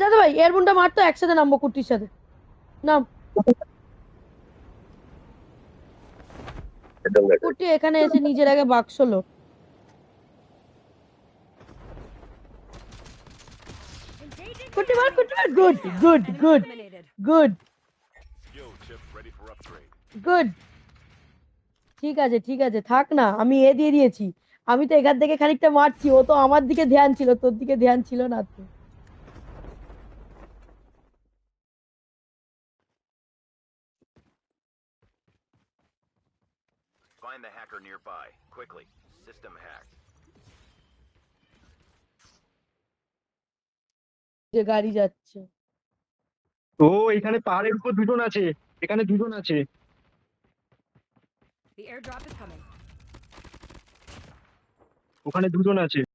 দাদা ভাই এয়ারবোনটা মারতো, একসাথে নামবো কুট্টির সাথে। নাম। কুট্টি এখানে এসে নিজের আগে বাক্স লোড। কুট্টি মার, কুট্টি মার। Good good good good good. ঠিক আছে ঠিক আছে, থাক না, আমি দিয়ে দিয়েছি। আমি তো এখান থেকে খানিকটা মারছি, ও তো আমার দিকে ধ্যান ছিল, তোর দিকে ধ্যান ছিল না তো। Find the hacker nearby, quickly. System hacked. যে গাড়ি যাচ্ছে। ও এখানে পাহাড়ের উপর দুজন আছে, এখানে দুজন আছে। The airdrop is coming. ওখানে দুজন আছে।